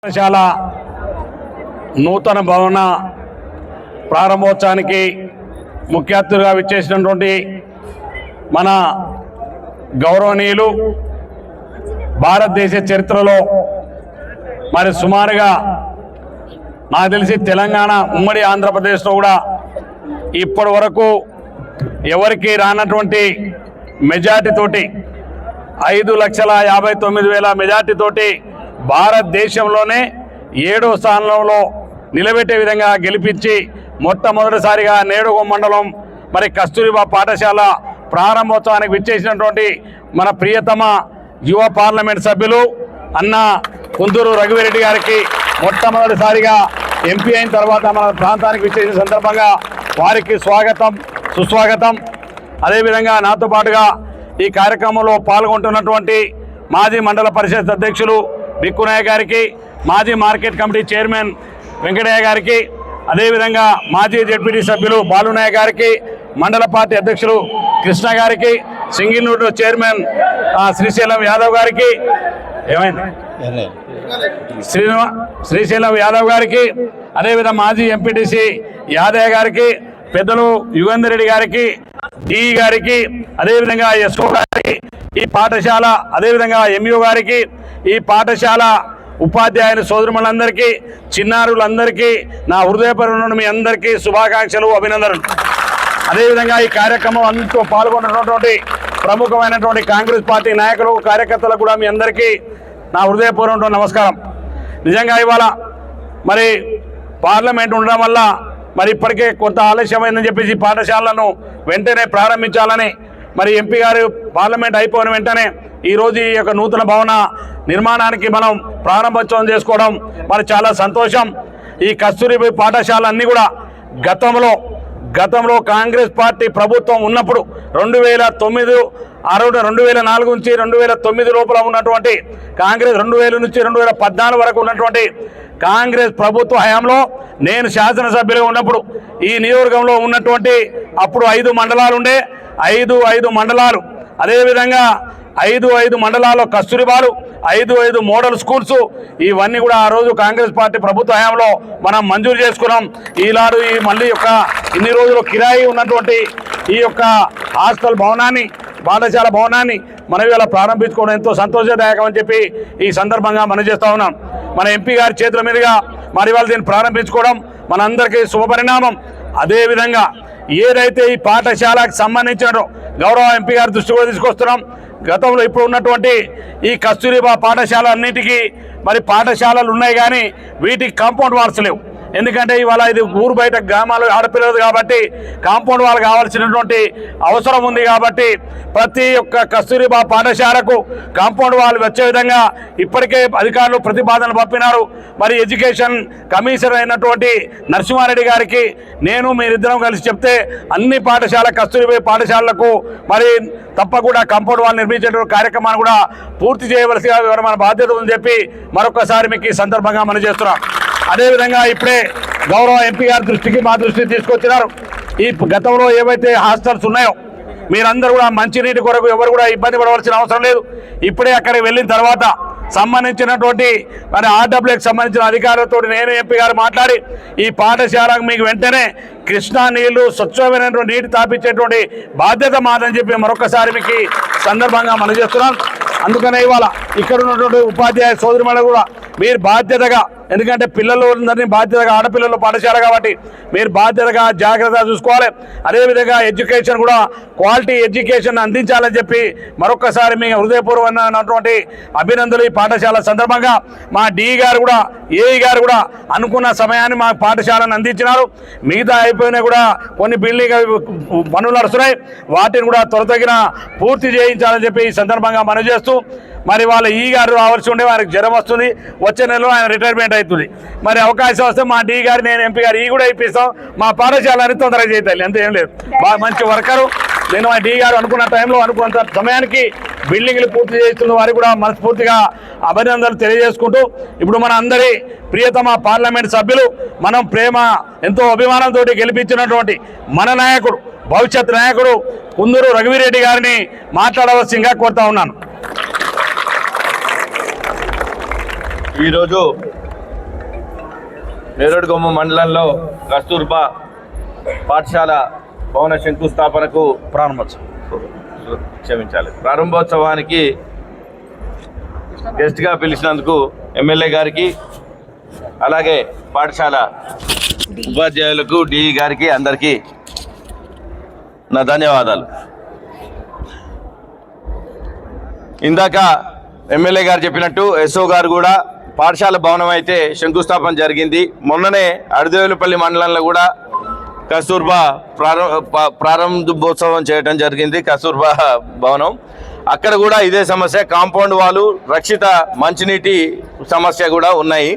పాఠశాల నూతన భవన ప్రారంభోత్సవానికి ముఖ్య అతిథిగా విచ్చేసినటువంటి మన గౌరవనీయులు భారతదేశ చరిత్రలో మరి సుమారుగా నాకు తెలిసి తెలంగాణ ఉమ్మడి ఆంధ్రప్రదేశ్లో కూడా ఇప్పటి వరకు ఎవరికి రానటువంటి మెజార్టీతోటి 5,59,000 మెజార్టీతోటి భారతదేశంలోనే 7వ స్థానంలో నిలబెట్టే విధంగా గెలిపించి మొట్టమొదటిసారిగా నేడుగొ మండలం మరి కస్తూరిబా పాఠశాల ప్రారంభోత్సవానికి విచ్చేసినటువంటి మన ప్రియతమ యువ పార్లమెంట్ సభ్యులు అన్న కుందూరు రఘువీరెడ్డి గారికి మొట్టమొదటిసారిగా ఎంపీ అయిన తర్వాత మన ప్రాంతానికి విచ్చేసిన సందర్భంగా వారికి స్వాగతం సుస్వాగతం. అదేవిధంగా నాతో పాటుగా ఈ కార్యక్రమంలో పాల్గొంటున్నటువంటి మాజీ మండల పరిషత్ అధ్యక్షులు బిక్కునాయక్ గారికి, మాజీ మార్కెట్ కమిటీ చైర్మన్ వెంకటయ్య గారికి, అదేవిధంగా మాజీ జెడ్పీటీ సభ్యులు బాలునాయక్ గారికి, మండల పార్టీ అధ్యక్షులు కృష్ణ గారికి, సింగినూరు చైర్మన్ శ్రీశైలం యాదవ్ గారికి, శ్రీశైలం యాదవ్ గారికి, అదేవిధంగా మాజీ ఎంపీటీసీ యాదయ్య గారికి, పెద్దలు యుగేందర్ రెడ్డి గారికి, డి గారికి, అదేవిధంగా ఎస్ఓ గారికి, ఈ పాఠశాల అదేవిధంగా ఎంయూ గారికి, ఈ పాఠశాల ఉపాధ్యాయుని సోదరులందరికీ, చిన్నారులందరికీ నా హృదయపూర్వక మీ అందరికీ శుభాకాంక్షలు, అభినందనలు. అదేవిధంగా ఈ కార్యక్రమం అంతా పాల్గొన్నటువంటి ప్రముఖమైనటువంటి కాంగ్రెస్ పార్టీ నాయకులు కార్యకర్తలకు కూడా మీ అందరికీ నా హృదయపూర్వక నమస్కారం. నిజంగా ఇవాళ మరి పార్లమెంట్ ఉండడం వల్ల మరి ఇప్పటికే కొంత ఆలస్యమైందని చెప్పేసి పాఠశాలను వెంటనే ప్రారంభించాలని మరి ఎంపీ గారు పార్లమెంట్ అయిపోయిన వెంటనే ఈరోజు ఈ యొక్క నూతన భవన నిర్మాణానికి మనం ప్రారంభోత్సవం చేసుకోవడం మరి చాలా సంతోషం. ఈ కస్తూరిబా పాఠశాలన్నీ కూడా గతంలో కాంగ్రెస్ పార్టీ ప్రభుత్వం ఉన్నప్పుడు 2004 నుంచి 2009 లోపల ఉన్నటువంటి కాంగ్రెస్ 2000 నుంచి 2014 వరకు ఉన్నటువంటి కాంగ్రెస్ ప్రభుత్వ హయాంలో నేను శాసనసభ్యులుగా ఉన్నప్పుడు ఈ నియోజకవర్గంలో ఉన్నటువంటి అప్పుడు 5 మండలాలు ఉండే, 5 మండలాలు, అదేవిధంగా 5 మండలాల్లో కస్తూరిబాలు, 5 మోడల్ స్కూల్స్, ఇవన్నీ కూడా ఆ రోజు కాంగ్రెస్ పార్టీ ప్రభుత్వ హయాంలో మనం మంజూరు చేసుకున్నాం. ఈనాడు ఈ మళ్ళీ ఇన్ని రోజులు కిరాయి ఉన్నటువంటి ఈ యొక్క హాస్టల్ భవనాన్ని, పాఠశాల భవనాన్ని మనం ఇవాళ ప్రారంభించుకోవడం ఎంతో సంతోషదాయకం అని చెప్పి ఈ సందర్భంగా మనం చేస్తూ ఉన్నాం. మన ఎంపీ గారి చేతుల మీదుగా మరి వాళ్ళు దీన్ని ప్రారంభించుకోవడం మనందరికీ శుభపరిణామం. అదేవిధంగా ఏదైతే ఈ పాఠశాలకు సంబంధించిన గౌరవ ఎంపీ గారి దృష్టి కూడా తీసుకొస్తున్నాం. గతంలో ఇప్పుడు ఉన్నటువంటి ఈ కస్తూరిబా పాఠశాల అన్నిటికీ మరి పాఠశాలలు ఉన్నాయి కానీ వీటికి కాంపౌండ్ వాల్స్ లేవు. ఎందుకంటే ఇవాళ ఇది ఊరు బయట గ్రామాలు ఆడపిల్లలు కాబట్టి కాంపౌండ్ వాల్ కావాల్సినటువంటి అవసరం ఉంది. కాబట్టి ప్రతి ఒక్క కస్తూరిబా పాఠశాలకు కాంపౌండ్ వాల్ వచ్చే విధంగా ఇప్పటికే అధికారులు ప్రతిపాదనలు పంపినారు. మరి ఎడ్యుకేషన్ కమిషనర్ అయినటువంటి నరసింహారెడ్డి గారికి నేను మీరిద్దరం కలిసి చెప్తే అన్ని కస్తూరిబా పాఠశాలలకు మరి తప్పకుండా కాంపౌండ్ వాల్ నిర్మించేటువంటి కార్యక్రమాన్ని కూడా పూర్తి చేయవలసిగా మన బాధ్యత ఉందని చెప్పి మరొకసారి మీకు ఈ సందర్భంగా మనం చేస్తున్నాం. అదేవిధంగా ఇప్పుడే గౌరవ ఎంపీ గారి దృష్టికి మా దృష్టికి తీసుకొచ్చినారు. ఈ గతంలో ఏవైతే హాస్టల్స్ ఉన్నాయో మీరందరూ కూడా మంచినీటి కొరకు ఎవరు కూడా ఇబ్బంది పడవలసిన అవసరం లేదు. ఇప్పుడే అక్కడికి వెళ్ళిన తర్వాత సంబంధించినటువంటి మరి ఆర్డబ్ల్యూకి సంబంధించిన అధికారులతో నేను ఎంపీ గారు మాట్లాడి ఈ పాఠశాలకు మీకు వెంటనే కృష్ణా నీళ్లు స్వచ్ఛమైనటువంటి నీటి తాపించేటువంటి బాధ్యత మాదని చెప్పి మరొకసారి మీకు సందర్భంగా మనం చేస్తున్నాం. అందుకనే ఇవాళ ఇక్కడ ఉన్నటువంటి ఉపాధ్యాయ సోదరులు కూడా మీరు బాధ్యతగా, ఎందుకంటే పిల్లలందరినీ బాధ్యతగా, ఆడపిల్లలు పాఠశాల కాబట్టి మీరు బాధ్యతగా జాగ్రత్తగా చూసుకోవాలి. అదేవిధంగా ఎడ్యుకేషన్ కూడా క్వాలిటీ ఎడ్యుకేషన్ అందించాలని చెప్పి మరొకసారి మీ హృదయపూర్వకమైనటువంటి అభినందనలు. ఈ పాఠశాల సందర్భంగా మా డి గారు కూడా, ఏఈ గారు కూడా అనుకున్న సమయాన్ని మా పాఠశాలను అందించినారు. మిగతా అయిపోయినా కూడా కొన్ని బిల్డింగ్ పనులు నడుస్తున్నాయి, వాటిని కూడా త్వరతగిన పూర్తి చేయించాలని చెప్పి ఈ సందర్భంగా మనం చేస్తూ మరి వాళ్ళ ఈ గారు రావాల్సి ఉండే వారికి జ్వరం వస్తుంది, వచ్చే నెలలో ఆయన రిటైర్మెంట్ అవుతుంది. మరి అవకాశం వస్తే మా డి గారు నేను ఎంపీ గారు ఈ కూడా ఇప్పిస్తాం. మా పాఠశాలని తొందరగా చేయాలి, అంతే ఏం లేదు. బాగా మంచి వర్కరు. నేను మా డి గారు అనుకున్న టైంలో అనుకున్నంత సమయానికి బిల్డింగ్లు పూర్తి చేస్తున్న వారికి కూడా మనస్ఫూర్తిగా అభినందనలు తెలియజేసుకుంటూ ఇప్పుడు మన అందరి ప్రియతమ పార్లమెంట్ సభ్యులు, మనం ప్రేమ ఎంతో అభిమానంతో గెలిపించినటువంటి మన నాయకుడు, భవిష్యత్ నాయకుడు కుందూరు రఘువీరెడ్డి గారిని మాట్లాడవలసిందిగా కోరుతా ఉన్నాను. ఈరోజు నేరేడుగొమ్మ మండలంలో కస్తూర్బా పాఠశాల భవన శంకుస్థాపనకు ప్రారంభోత్సవానికి గెస్ట్గా పిలిచినందుకు ఎమ్మెల్యే గారికి, అలాగే పాఠశాల ఉపాధ్యాయులకు, డిఈ గారికి అందరికీ నా ధన్యవాదాలు. ఇందాక ఎమ్మెల్యే గారు చెప్పినట్టు ఎస్ఓ గారు కూడా పాఠశాల భవనం అయితే శంకుస్థాపన జరిగింది. మొన్ననే అడిదేవులపల్లి మండలంలో కూడా కస్తూర్బా ప్రారంభోత్సవం చేయడం జరిగింది. కస్తూర్బా భవనం అక్కడ కూడా ఇదే సమస్య, కాంపౌండ్ వాళ్ళు, రక్షిత మంచినీటి సమస్య కూడా ఉన్నాయి.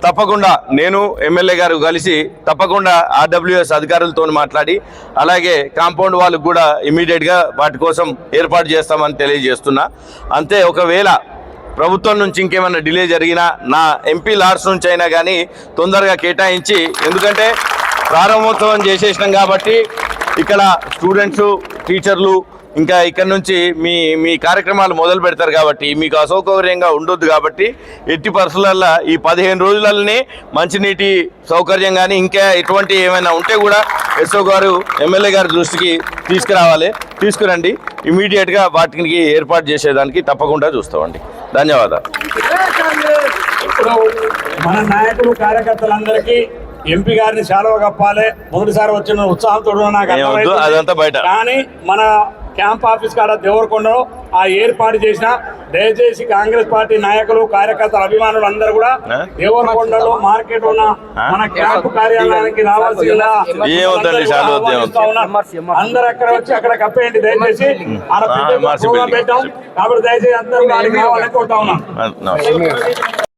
తప్పకుండా నేను ఎమ్మెల్యే గారు కలిసి తప్పకుండా ఆర్డబ్ల్యూఎస్ అధికారులతో మాట్లాడి అలాగే కాంపౌండ్ వాళ్ళకు కూడా ఇమీడియట్గా వాటి కోసం ఏర్పాటు చేస్తామని తెలియజేస్తున్నా. అంతే, ఒకవేళ ప్రభుత్వం నుంచి ఇంకేమైనా డిలే జరిగినా నా ఎంపీ లాడ్స్ నుంచి అయినా కానీ తొందరగా కేటాయించి, ఎందుకంటే ప్రారంభోత్సవం చేసేసినాం కాబట్టి ఇక్కడ స్టూడెంట్స్, టీచర్లు ఇంకా ఇక్కడ నుంచి మీ కార్యక్రమాలు మొదలు పెడతారు కాబట్టి మీకు అసౌకర్యంగా ఉండొద్దు. కాబట్టి ఎట్టి పరిస్థితులలో ఈ 15 రోజులనే మంచినీటి సౌకర్యం కానీ ఇంకా ఎటువంటి ఏమైనా ఉంటే కూడా ఎస్ఓ గారు ఎమ్మెల్యే గారి దృష్టికి తీసుకురండి. ఇమీడియట్గా వాటికి ఏర్పాటు చేసేదానికి తప్పకుండా చూస్తామండి. ధన్యవాదాలు. ఇప్పుడు మన నాయకులు, కార్యకర్తలందరికీ ఎంపీ గారిని శాలువ కప్పాలి. మొదటిసారి వచ్చిన ఉత్సాహంతో నాకు అదంతా బయట, కానీ మన క్యాంప్ ఆఫీస్ కాడ దేవరకొండలో ఆ ఏర్పాటు చేసిన దయచేసి కాంగ్రెస్ పార్టీ నాయకులు, కార్యకర్తలు, అభిమానులు అందరూ కూడా దేవరకొండలో మార్కెట్ ఉన్న మన క్యాంపు కార్యాలయానికి రావాల్సిందా అందరూ అక్కడ వచ్చి అక్కడ కప్పేయండి దయచేసి. ప్రోగ్రాం పెట్టాం కాబట్టి దయచేసి అందరూ రావాలని కోరుతా ఉన్నాం.